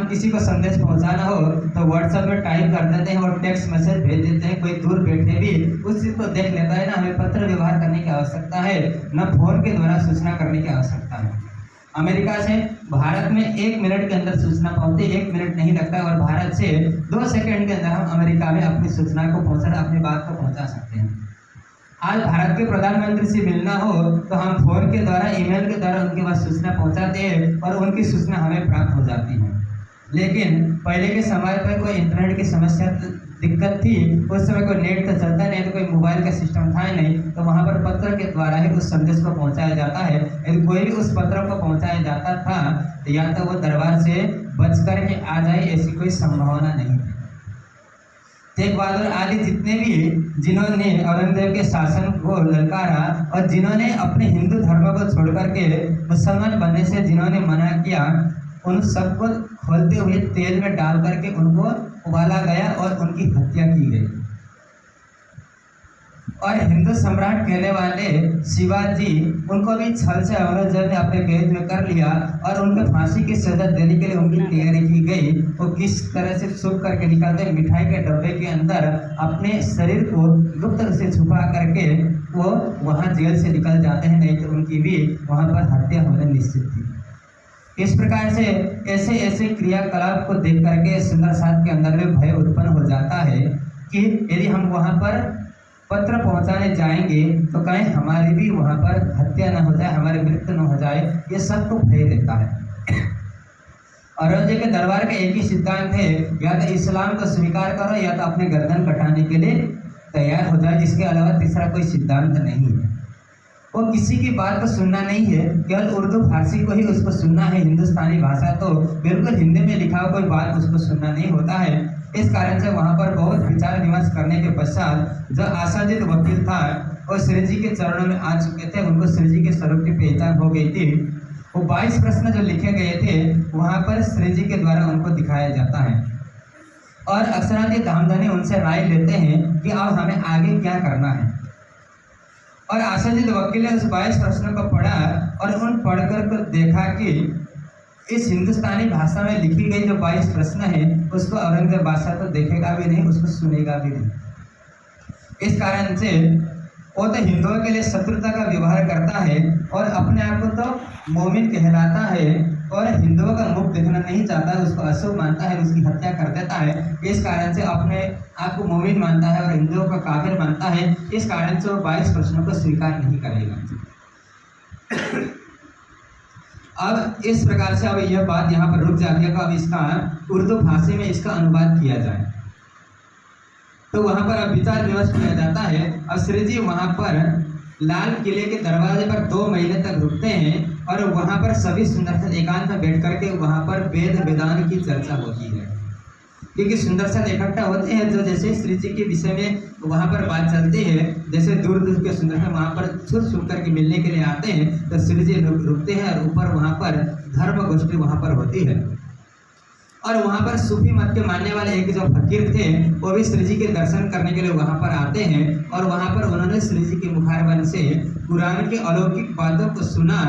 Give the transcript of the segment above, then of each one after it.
किसी को संदेश पहुंचाना हो तो व्हाट्सएप में टाइप कर देते हैं और टेक्स्ट मैसेज भेज देते हैं। कोई दूर बैठे भी उस चीज को देख लेता है ना। हमें पत्र व्यवहार करने की आवश्यकता है, न फोन के द्वारा सूचना करने की आवश्यकता है। अमेरिका से भारत में 1 मिनट के अंदर सूचना पहुंचती है, 1 मिनट नहीं लगता, और भारत से 2 सेकंड के अंदर हम अमेरिका में अपनी सूचना को पहुंचा, अपनी बात को पहुंचा सकते हैं। आज भारत के प्रधानमंत्री से मिलना हो तो हम फोन के द्वारा, ईमेल के द्वारा उनके पास सूचना पहुंचाते हैं और उनकी सूचना हमें प्राप्त हो जाती है। लेकिन पहले के समय पर कोई इंटरनेट की समस्या दिक्कत थी, उस समय कोई नेट तो चलता नहीं, तो कोई मोबाइल का सिस्टम था ही नहीं, तो वहाँ पर पत्र के द्वारा ही उस संदेश को पहुँचाया जाता है। यदि कोई भी उस पत्र को पहुँचाया जाता था तो या तो वो दरबार से बच कर के आ जाए, ऐसी कोई संभावना नहीं थी। तेग बहादुर आदि जितने भी जिन्होंने औरंगजेब के शासन को ललकारा और जिन्होंने अपने हिंदू धर्म को छोड़ करके मुसलमान बनने से जिन्होंने मना किया, उन सबको खोलते हुए तेल में डाल करके उनको उबाला गया और उनकी हत्या की गई। और हिंदू सम्राट कहने वाले शिवाजी, उनको भी छल से औरंगजेब ने अपने कैद में कर लिया और उनको फांसी की सजा देने के लिए उनकी तैयारी की गई। वो किस तरह से छुप करके निकलते, मिठाई के डब्बे के अंदर अपने शरीर को गुप्त से छुपा करके वो वहाँ जेल से निकल जाते हैं, नहीं तो उनकी भी वहाँ पर हत्या होने निश्चित थी। इस प्रकार से ऐसे ऐसे क्रियाकलाप को देख करके सुंदर साथ के अंदर में भय उत्पन्न हो जाता है कि यदि हम वहाँ पर पत्र पहुँचाने जाएंगे तो कहीं हमारी भी वहाँ पर हत्या न हो जाए, हमारी मृत्यु न हो जाए, ये सबको भय रहता है। औरंगजेब के दरबार का एक ही सिद्धांत है, या तो इस्लाम को स्वीकार करो या तो अपने गर्दन कटाने के लिए तैयार हो जाए। इसके अलावा तीसरा कोई सिद्धांत नहीं है। वो किसी की बात को सुनना नहीं है, केवल उर्दू फारसी को ही उसको सुनना है। हिंदुस्तानी भाषा तो बिल्कुल हिंदी में लिखा हुआ कोई बात उसको सुनना नहीं होता है। इस कारण से वहाँ पर बहुत विचार विमर्श करने के पश्चात जो आशाजीत वकील था वो श्री जी के चरणों में आ चुके थे, उनको श्री जी के स्वरूप की पहचान हो गई थी। वो 22 प्रश्न जो लिखे गए थे वहाँ पर श्री जी के द्वारा उनको दिखाया जाता है और अक्षराजी धामधनी उनसे राय लेते हैं कि अब हमें आगे क्या करना है। और आशाजीत वकील ने उस 22 प्रश्नों को पढ़ा और उन पढ़कर को देखा कि इस हिंदुस्तानी भाषा में लिखी गई जो 22 प्रश्न है उसको औरंगजेब बादशाह तो देखेगा भी नहीं, उसको सुनेगा भी नहीं। इस कारण से वो तो हिंदुओं के लिए शत्रुता का व्यवहार करता है और अपने आप को तो मोमिन कहलाता है और हिंदुओं का मुख देखना नहीं चाहता है, उसको अशुभ मानता है, उसकी हत्या कर देता है। इस कारण से अपने आप को मोमिन मानता है और हिंदुओं को काफिर मानता है। इस कारण से वो 22 प्रश्नों को स्वीकार नहीं करेगा। अब इस प्रकार से अब यह बात यहाँ पर रुक जाती है। अब इसका उर्दू भाषा में इसका अनुवाद किया जाए तो वहाँ पर अब विचार विमर्श किया जाता है। अब श्री जी वहाँ पर लाल किले के दरवाजे पर 2 महीने तक रुकते हैं और वहाँ पर सभी सुंदर से एकांत में बैठ करके वहाँ पर वेद वेदांत की चर्चा होती है, क्योंकि सुंदर सा इकट्ठा होते हैं जो जैसे श्री जी के विषय में वहाँ पर बात चलती है, जैसे दूर दूर के सुंदर से वहाँ पर छुप छुप करके मिलने के लिए आते हैं, तो श्री जी रुकते हैं और ऊपर वहाँ पर धर्म गोष्ठी वहाँ पर होती है। और वहाँ पर सूफी मत के मानने वाले एक जो फकीर थे वो भी श्री जी के दर्शन करने के लिए वहाँ पर आते हैं और वहाँ पर उन्होंने श्री जी के मुखारबंद से कुरान के अलौकिक बातों को सुना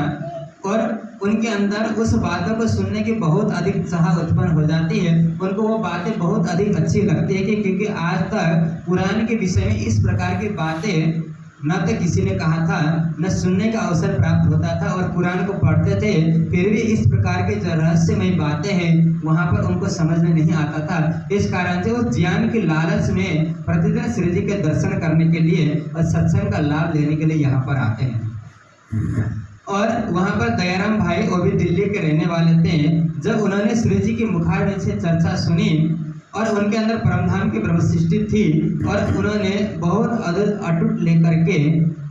और उनके अंदर उस बातों को सुनने की बहुत अधिक चाह उत्पन्न हो जाती है। उनको वो बातें बहुत अधिक अच्छी लगती है क्योंकि आज तक कुरान के विषय में इस प्रकार की बातें न तो किसी ने कहा था, न सुनने का अवसर प्राप्त होता था। और कुरान को पढ़ते थे फिर भी इस प्रकार के जो रहस्यमय बातें हैं वहाँ पर उनको समझ में नहीं आता था। इस कारण से वो ज्ञान की लालच में प्रतिदिन श्री जी के दर्शन करने के लिए और सत्संग का लाभ लेने के लिए यहाँ पर आते हैं। और वहाँ पर दयाराम भाई वो भी दिल्ली के रहने वाले थे। जब उन्होंने श्री जी की मुखारबिंद से चर्चा सुनी और उनके अंदर परमधाम की ब्रह्म सृष्टि थी और उन्होंने बहुत अटूट लेकर के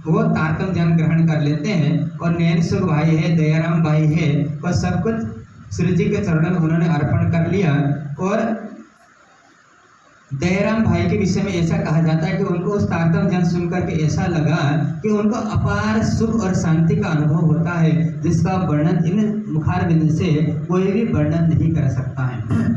वो तारतम ज्ञान ग्रहण कर लेते हैं। और नैन सुख भाई है, दयाराम भाई है, और सब कुछ श्री जी के चरणों में उन्होंने अर्पण कर लिया। और दयाराम भाई के विषय में ऐसा कहा जाता है कि उनको उस तारतम ज्ञान सुनकर के ऐसा लगा कि उनको अपार सुख और शांति का अनुभव होता है जिसका वर्णन इन मुखारबिंद से कोई भी वर्णन नहीं कर सकता है।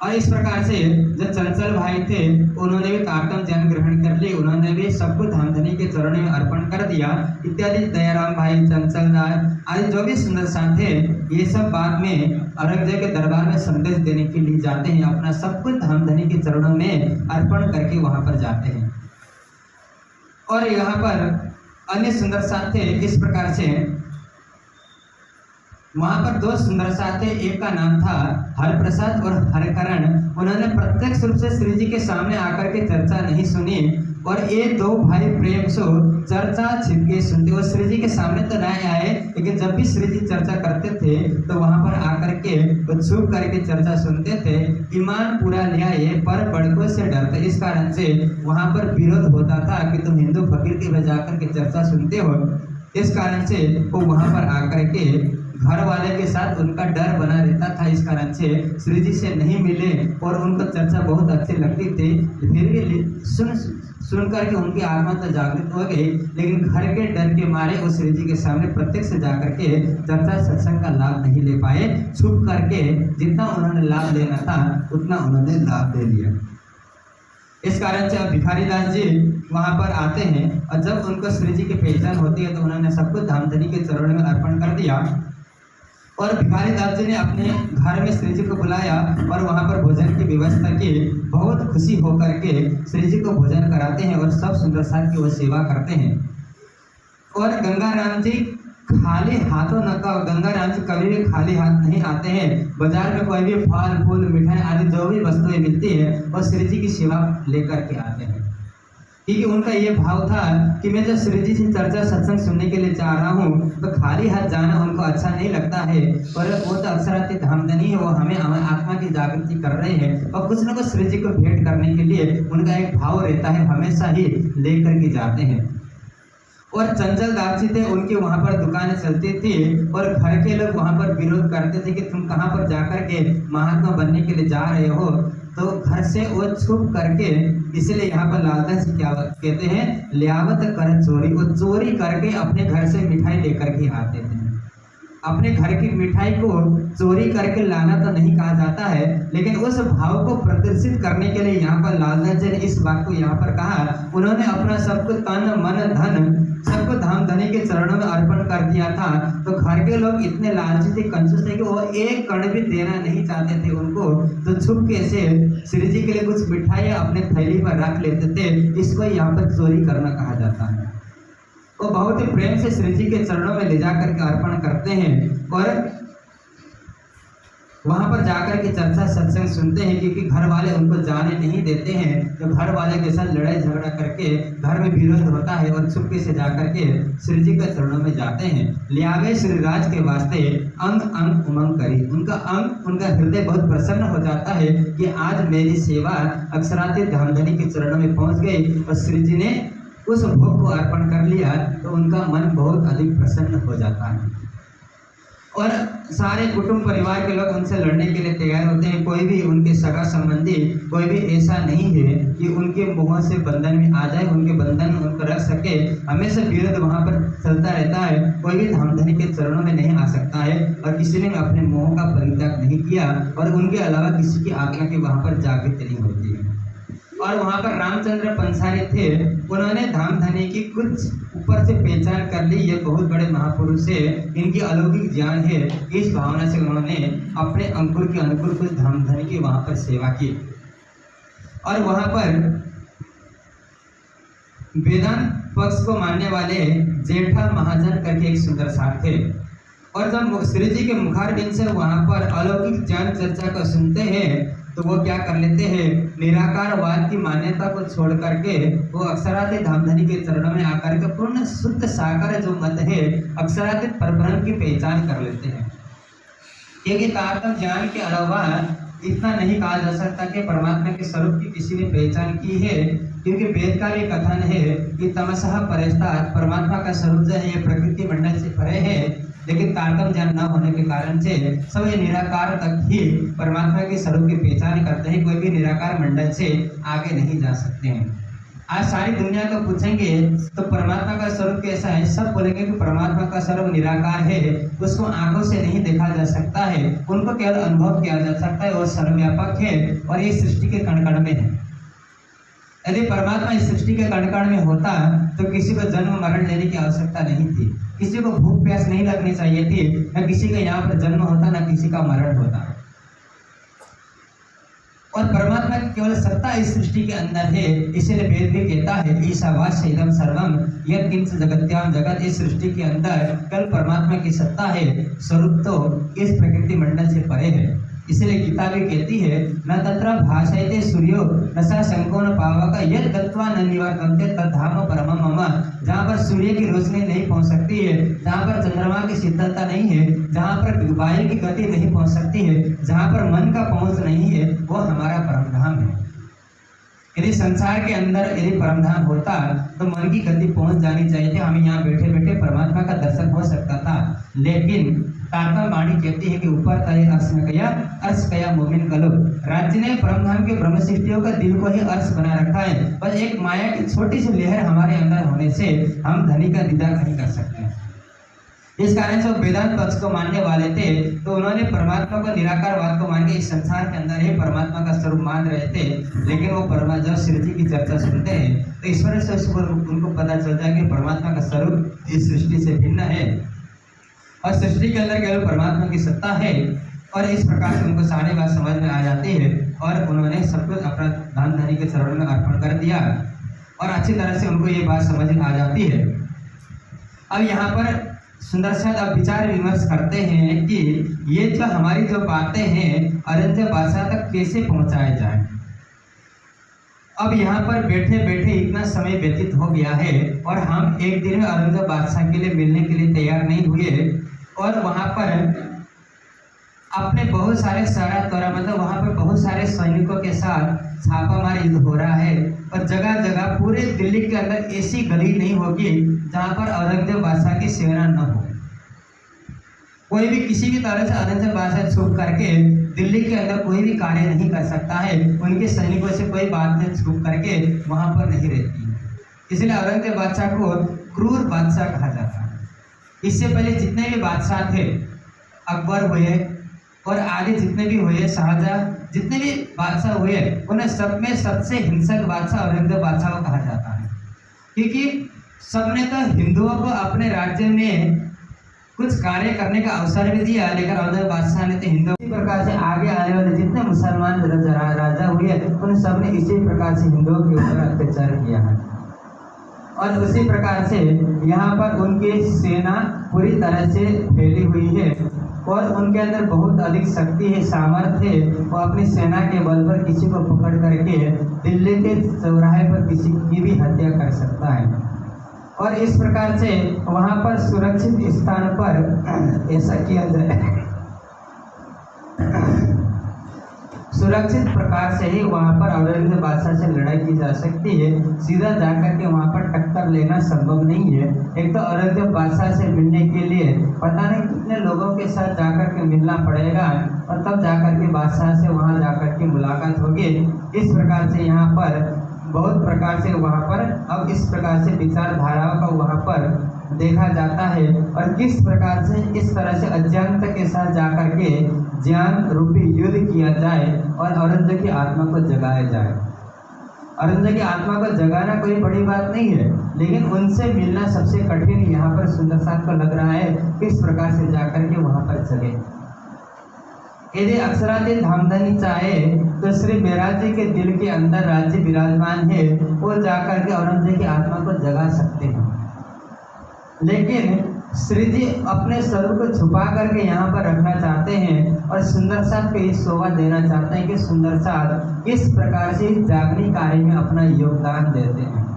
और और इस प्रकार से जो चंचल भाई थे उन्होंने भी तारतम ज्ञान ग्रहण कर ली, उन्होंने भी सब कुछ धामधनी के चरणों में अर्पण कर दिया इत्यादि। दयाराम भाई, चंचल दास आदि जो भी सुंदर साथ थे, ये सब बाद में औरंगजेब के दरबार में संदेश देने के लिए जाते हैं, अपना सब कुछ धामधनी के चरणों में अर्पण करके वहां पर जाते हैं। और यहाँ पर अन्य सुंदर साथ थे इस प्रकार से, वहां पर दो सुंदर साथ थे, एक का नाम था हरप्रसाद और हरकरण। उन्होंने प्रत्यक्ष रूप से श्री जी के सामने आकर के चर्चा नहीं सुनी, और ये दो भाई प्रेम से चर्चा छिपके सुनते। वो श्री जी के सामने तो नहीं आए, लेकिन जब भी श्री जी चर्चा करते थे तो वहां पर आकर के वो छुप करके चर्चा सुनते थे। ईमान पूरा लिया ये पर बड़कों से डरते, इस कारण से वहां पर विरोध होता था कि तुम हिंदू फकीर के में जाकर के चर्चा सुनते हो। इस कारण से वो वहां पर आकर के घर वाले के साथ उनका डर बना रहता था, इस कारण से श्री जी से नहीं मिले और उनको चर्चा बहुत अच्छी लगती थी। फिर भी सुन करके उनकी आत्मा तो जागृत हो गई, लेकिन घर के डर के मारे वो श्री जी के सामने प्रत्यक्ष जाकर के चर्चा सत्संग का लाभ नहीं ले पाए। छुप करके जितना उन्होंने लाभ लेना था उतना उन्होंने लाभ ले लिया। इस कारण से अब भिखारी दास जी वहां पर आते हैं, और जब उनको श्री जी की पहचान होती है तो उन्होंने सब कुछ धामधनी के चरणों में अर्पण कर दिया। और भिखारी दास जी ने अपने घर में श्री जी को बुलाया और वहां पर भोजन की व्यवस्था की। बहुत खुशी होकर के श्री जी को भोजन कराते हैं और सब सुंदर साथ की वो सेवा करते हैं। और गंगाराम जी खाली हाथों न का, गंगाराम जी कभी भी खाली हाथ नहीं आते हैं। बाजार में कोई भी फल फूल मिठाई आदि जो भी वस्तुएं मिलती है वो श्री जी की सेवा लेकर के आते हैं, क्योंकि उनका ये भाव था कि मैं जब श्री जी से चर्चा सत्संग सुनने के लिए जा रहा हूँ तो खाली हाथ जाना उनको अच्छा नहीं लगता है। और वो तो अक्षरार्थी धामधनी है, वो हमें आत्मा की जागृति कर रहे हैं, और कुछ न कुछ श्री जी को भेंट करने के लिए उनका एक भाव रहता है, हमेशा ही लेकर के जाते हैं। और चंचल दास जी थे, उनकी वहां पर दुकानें चलती थी और घर के लोग वहां पर विरोध करते थे कि तुम कहां पर जाकर के महात्मा बनने के लिए जा रहे हो। तो घर से वो छुप करके, इसलिए यहाँ पर लालदास जी क्या कहते हैं, लियावत कर चोरी, वो चोरी करके अपने घर से मिठाई लेकर के आते थे। अपने घर की मिठाई को चोरी करके लाना तो नहीं कहा जाता है, लेकिन उस भाव को प्रदर्शित करने के लिए यहाँ पर लालदास जी ने इस बात को यहाँ पर कहा। उन्होंने अपना सब कुछ तन मन धन सब कुछ धामधनी के चरणों में अर्पण कर दिया था। तो घर के लोग इतने लालची थे, कंजूस थे कि वो एक कण भी देना नहीं चाहते थे उनको। तो छुपके से श्री जी के लिए कुछ मिठाइयाँ अपने थैली पर रख लेते थे। इसको यहाँ पर चोरी करना कहा जाता है। वो बहुत ही प्रेम से श्री जी के चरणों में ले जाकर के अर्पण करते हैं और वहां पर जाकर के चर्चा सत्संग सुनते हैं, क्योंकि घर वाले उनको जाने नहीं देते हैं। तो घर वाले के साथ लड़ाई झगड़ा करके घर में विरोध होता है और चुपके से जाकर के श्री जी के चरणों में जाते हैं। लियावे श्री राज के वास्ते अंग अंग उमंग करी, उनका अंग, उनका हृदय बहुत प्रसन्न हो जाता है कि आज मेरी सेवा अक्षरार्थी धामधनी के चरणों में पहुंच गई और श्री जी ने उस भोग को अर्पण कर लिया। तो उनका मन बहुत अधिक प्रसन्न हो जाता है और सारे कुटुंब परिवार के लोग उनसे लड़ने के लिए तैयार होते हैं। कोई भी उनके सगा संबंधी कोई भी ऐसा नहीं है कि उनके मुंह से बंधन में आ जाए, उनके बंधन उनको रख सके। हमेशा विरोध वहां पर चलता रहता है। कोई भी धामधनी के चरणों में नहीं आ सकता है और किसी ने अपने मुंह का परित्याग नहीं किया और उनके अलावा किसी की आज्ञा की वहां पर जागृति नहीं होती है। और वहां पर रामचंद्र पंसारी थे, उन्होंने धामधनी की कुछ ऊपर से पहचान कर ली, ये बहुत बड़े महापुरुष है, इनकी अलौकिक ज्ञान है। इस भावना से उन्होंने अपने अंकुर के अनुकूल कुछ धामधनी की वहां पर सेवा की। और वहां पर वेदांत पक्ष को मानने वाले जेठा महाजन करके एक सुंदर साथ थे। और जब श्री जी के मुखारबिंद से वहां पर अलौकिक ज्ञान चर्चा को सुनते हैं तो वो क्या कर लेते हैं, निराकारवाद की मान्यता को छोड़ करके वो अक्षरातीत धामधनी के चरणों में आकर के पूर्ण शुद्ध साकार जो मत है अक्षरातीत परब्रह्म की पहचान कर लेते हैं। क्योंकि तारतम्य ज्ञान के अलावा इतना नहीं कहा जा सकता कि परमात्मा के स्वरूप की किसी ने पहचान की है, क्योंकि वेद का भी कथन है कि तमसः परेस्तात्, परमात्मा का स्वरूप जो है ये प्रकृति मंडल से परे है। लेकिन तारतम्य ज्ञान न होने के कारण से सब ये निराकार तक ही परमात्मा के स्वरूप की पहचान करते हैं, कोई भी निराकार मंडल से आगे नहीं जा सकते हैं। आज सारी दुनिया को पूछेंगे तो परमात्मा का स्वरूप कैसा है, सब बोलेंगे कि परमात्मा का स्वरूप निराकार है, उसको आंखों से नहीं देखा जा सकता है, उनको केवल अनुभव किया जा सकता है, वो सर्वव्यापक है और ये सृष्टि के कण कण में है। यदि परमात्मा इस सृष्टि के कण कण में होता तो किसी को जन्म मरण लेने की आवश्यकता नहीं थी, किसी को भूख प्यास नहीं लगनी चाहिए थी, न किसी का यहाँ पर जन्म होता न किसी का मरण होता। और परमात्मा की केवल सत्ता इस सृष्टि के अंदर है, इसलिए वेद भी कहता है ईशावास्य इदं सर्वम यत्किंच जगत्याम जगत। इस सृष्टि के अंदर केवल परमात्मा की सत्ता है, स्वरूप तो इस प्रकृति मंडल से परे है। इसलिए गीता भी कहती है न तत्र भाषयते सूर्यो न सा शंको न पावक यद गत्वा न निवर्तन्ते तद्धाम परमं मम। जहाँ पर सूर्य की रोशनी नहीं पहुँच सकती है, जहाँ पर चंद्रमा की शीतलता नहीं है, जहाँ पर वायु की गति नहीं पहुँच सकती है, जहाँ पर मन का पहुँच नहीं है, वो हमारा परमधाम है। यदि संसार के अंदर यदि परमधाम होता तो मन की गति पहुँच जानी चाहिए थी, हमें यहाँ बैठे बैठे परमात्मा का दर्शन हो सकता था। लेकिन तारतम्य वाणी कहती है कि ऊपर तय अर्श में कया अर्श कया मोमिन कलो। राज्य ने परमधाम के ब्रह्म सृष्टियों का दिल को ही अर्श बना रखा है, बस एक माया की छोटी सी लहर हमारे अंदर होने से हम धनी का दीदार नहीं कर सकते। इस कारण से वो वेदांत पक्ष को मानने वाले थे, तो उन्होंने परमात्मा को निराकारवाद को मान के इस संसार के अंदर ही परमात्मा का स्वरूप मान रहे थे। लेकिन वो परमात्मा जब सृष्टि की चर्चा सुनते हैं तो ईश्वर से उनको पता चलता है कि परमात्मा का स्वरूप इस सृष्टि से भिन्न है और सृष्टि के अंदर केवल परमात्मा की सत्ता है। और इस प्रकार से उनको सारी बात समझ में आ जाती है और उन्होंने सब कुछ अपना दान धनी के चरण में अर्पण कर दिया और अच्छी तरह से उनको ये बात समझ में आ जाती है। अब यहाँ पर सुंदर साथ अब विचार विमर्श करते हैं कि ये जो हमारी जो बातें हैं अरण्य बादशाह तक कैसे पहुँचाए जाए। अब यहाँ पर बैठे बैठे इतना समय व्यतीत हो गया है और हम एक दिन में अरण्य बादशाह के लिए मिलने के लिए तैयार नहीं हुए और वहाँ पर अपने बहुत सारे सारा तोरा मतलब वहाँ पर बहुत सारे सैनिकों के साथ छापामार युद्ध हो रहा है और जगह जगह पूरे दिल्ली के अंदर ऐसी गली नहीं होगी जहाँ पर औरंगजेब बादशाह की सेना न हो। कोई भी किसी भी तरह से औरंगजेब बादशाह छुप करके दिल्ली के अंदर कोई भी कार्य नहीं कर सकता है, उनके सैनिकों से कोई बात नहीं छुप करके वहाँ पर नहीं रहती है। इसलिए औरंगजेब बादशाह को क्रूर बादशाह कहा जाता है। इससे पहले जितने भी बादशाह थे, अकबर हुए और आगे जितने भी हुए, शाहजहां, जितने भी बादशाह हुए, उन्हें सब में सबसे हिंसक बादशाह औरंगजेब बादशाह को कहा जाता है, क्योंकि सबने तो हिंदुओं को अपने राज्य में कुछ कार्य करने का अवसर भी दिया, लेकिन औरंगजेब बादशाह ने तो हिंदुओं इसी प्रकार से आगे आने वाले जितने मुसलमान राजा हुए उन सब ने इसी प्रकार से हिंदुओं के ऊपर अत्याचार किया है। और उसी प्रकार से यहाँ पर उनकी सेना पूरी तरह से फैली हुई है और उनके अंदर बहुत अधिक शक्ति है, सामर्थ्य है। वो अपनी सेना के बल पर किसी को पकड़ करके दिल्ली के चौराहे पर किसी की भी हत्या कर सकता है। और इस प्रकार से वहाँ पर सुरक्षित स्थान पर ऐसा किया जाए, सुरक्षित प्रकार से ही वहाँ पर औरंगजेब बादशाह से लड़ाई की जा सकती है। सीधा जाकर के वहाँ पर टक्कर लेना संभव नहीं है। एक तो औरंगजेब बादशाह से मिलने के लिए पता नहीं कितने लोगों के साथ जाकर के मिलना पड़ेगा और तब जाकर के बादशाह से वहाँ जाकर के मुलाकात होगी। इस प्रकार से यहाँ पर बहुत प्रकार से वहाँ पर अब इस प्रकार से विचारधाराओं का वहाँ पर देखा जाता है और किस प्रकार से इस तरह से अज्ञानता के साथ जाकर के ज्ञान रूपी युद्ध किया जाए और औरंगजेब की आत्मा को जगाया जाए। औरंगजेब की आत्मा को जगाना कोई बड़ी बात नहीं है, लेकिन उनसे मिलना सबसे कठिन यहाँ पर सुंदर साथ को लग रहा है। किस प्रकार से जाकर के वहाँ पर चले। यदि अक्षराधीन धामधनी चाहे तो श्री महाराज जी के दिल के अंदर राज्य विराजमान है, वो जाकर के औरंगजेब की आत्मा को जगा सकते हैं। लेकिन श्री जी अपने स्वरूप को छुपा करके यहाँ पर रखना चाहते हैं और सुंदर साथ को ये शोभा देना चाहते हैं कि सुंदर साथ किस प्रकार से जागरण कार्य में अपना योगदान देते हैं।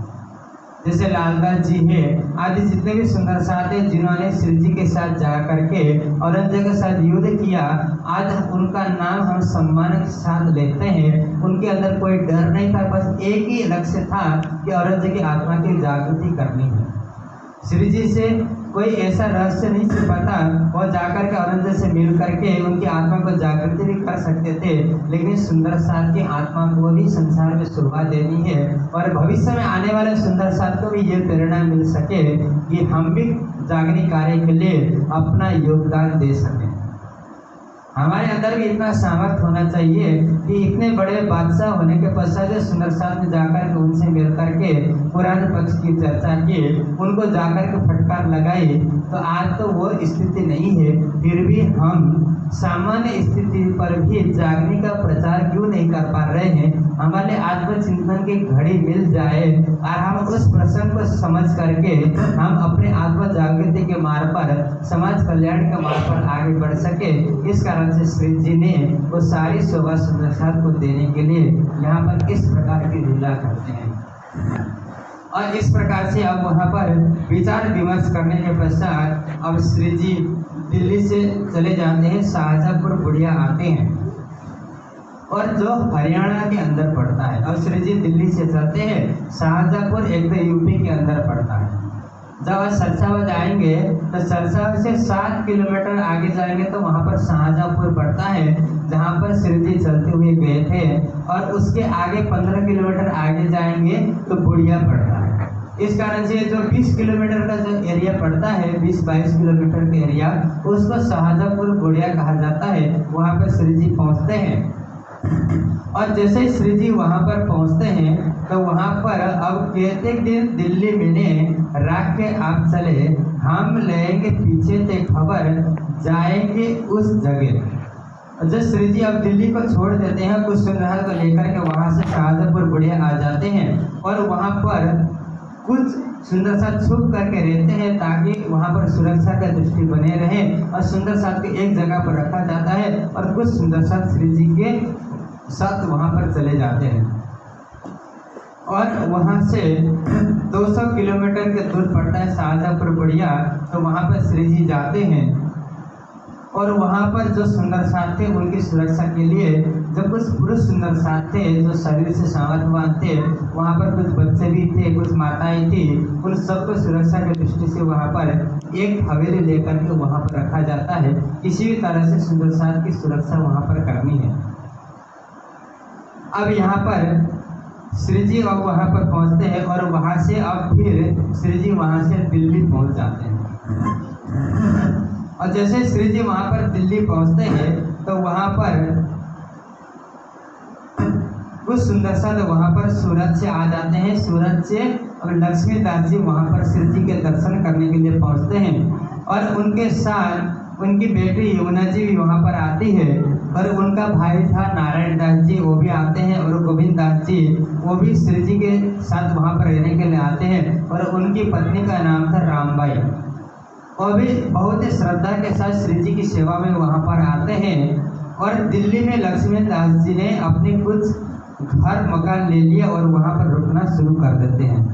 जैसे लालदास जी है आदि जितने भी सुंदर साथ हैं जिन्होंने श्री जी के साथ जा करके औरंगजेब के साथ युद्ध किया, आज उनका नाम हम सम्मान के साथ लेते हैं। उनके अंदर कोई डर नहीं था, बस एक ही लक्ष्य था कि औरंगजेब की आत्मा की जागृति करनी है। श्री जी से कोई ऐसा रहस्य नहीं छिपाता, वो जाकर के औरंगजेब से मिल करके उनकी आत्मा को जागृति भी कर सकते थे, लेकिन सुंदर साथ की आत्मा को भी संसार में शोभा देनी है और भविष्य में आने वाले सुंदर साथ को भी ये प्रेरणा मिल सके कि हम भी जागने कार्य के लिए अपना योगदान दे सकें। हमारे अंदर भी इतना सामर्थ्य होना चाहिए कि इतने बड़े बादशाह होने के पश्चात सुंदर साथ में जाकर के उनसे मिल करके पुराने पक्ष की चर्चा की, उनको जाकर के फटकार लगाई। तो आज तो वो स्थिति नहीं है, फिर भी हम सामान्य स्थिति पर भी जागने का प्रचार क्यों नहीं कर पा रहे हैं। हमारे आत्मचिंतन की घड़ी मिल जाए और हम उस प्रसंग को समझ करके हम अपने आत्म जागृति के मार्ग पर, समाज कल्याण के मार्ग पर आगे बढ़ सके। इस कारण से श्री जी ने वो सारी शोभा सुंदर को देने के लिए यहाँ पर इस प्रकार की लीला करते हैं। और इस प्रकार से अब वहाँ पर विचार विमर्श करने के पश्चात अब श्री जी दिल्ली से चले जाते हैं, शाहजहाँपुर बुढ़िया आते हैं और जो हरियाणा के अंदर पड़ता है। अब श्री जी दिल्ली से चलते हैं, शाहजहाँपुर एक तो यूपी के अंदर पड़ता है। जब सरसावत आएंगे तो सरसावत से 7 किलोमीटर आगे जाएंगे तो वहाँ पर शाहजहाँपुर पड़ता है, जहाँ पर श्री जी चलते हुए गए थे। और उसके आगे 15 किलोमीटर आगे जाएंगे तो बुढ़िया पड़ता है। इस कारण से जो 20 किलोमीटर का जो एरिया पड़ता है, 20-22 किलोमीटर का एरिया, उसको शाहजहाँपुर बुढ़िया कहा जाता है। वहाँ पर श्री जी पहुँचते हैं और जैसे ही श्री जी वहाँ पर पहुँचते हैं तो वहाँ पर अब कहते दिन दिल्ली में रख के आप चले, हम लेंगे पीछे से खबर, जाएंगे उस जगह। जब श्री जी अब दिल्ली को छोड़ देते हैं, कुछ सुंदरहाल को लेकर के वहाँ से शाहजहाँपुर बुढ़िया आ जाते हैं और वहाँ पर कुछ सुंदर साथ छुप करके रहते हैं ताकि वहाँ पर सुरक्षा का दृष्टि बने रहे। और सुंदर साथ को एक जगह पर रखा जाता है और कुछ सुंदर साथ श्री जी के साथ वहाँ पर चले जाते हैं। और वहाँ से 200 किलोमीटर के दूर पड़ता है शाहजहाँपुर बुढ़िया, तो वहाँ पर श्री जी जाते हैं और वहाँ पर जो सुंदर साथ थे उनकी सुरक्षा के लिए जो कुछ पुरुष सुंदर साथ थे जो शरीर से सामर्थ्यवान थे, वहाँ पर कुछ बच्चे भी थे, कुछ माताएं थी, उन सबको सुरक्षा की दृष्टि से वहाँ पर एक हवेली लेकर के वहाँ पर रखा जाता है। किसी भी तरह से सुंदर साथ की सुरक्षा वहाँ पर करनी है। अब यहाँ पर श्री जी अब वहाँ पर पहुँचते हैं और वहाँ से अब फिर श्री जी वहाँ से दिल्ली पहुँच जाते हैं। और जैसे श्री जी वहाँ पर दिल्ली पहुँचते हैं तो वहाँ पर कुछ सुंदर साथ वहाँ पर सूरत से आ जाते हैं। सूरत से और लक्ष्मीदास जी वहाँ पर श्री जी के दर्शन करने के लिए पहुँचते हैं और उनके साथ उनकी बेटी यमुना जी भी वहाँ पर आती है और उनका भाई था नारायण दास जी, वो भी आते हैं और गोविंद दास जी वो भी श्री जी के साथ वहाँ पर रहने के लिए आते हैं। और उनकी पत्नी का नाम था रामबाई, वो भी बहुत ही श्रद्धा के साथ श्री जी की सेवा में वहाँ पर आते हैं। और दिल्ली में लक्ष्मीदास जी ने अपने कुछ घर मकान ले लिया और वहाँ पर रुकना शुरू कर देते हैं।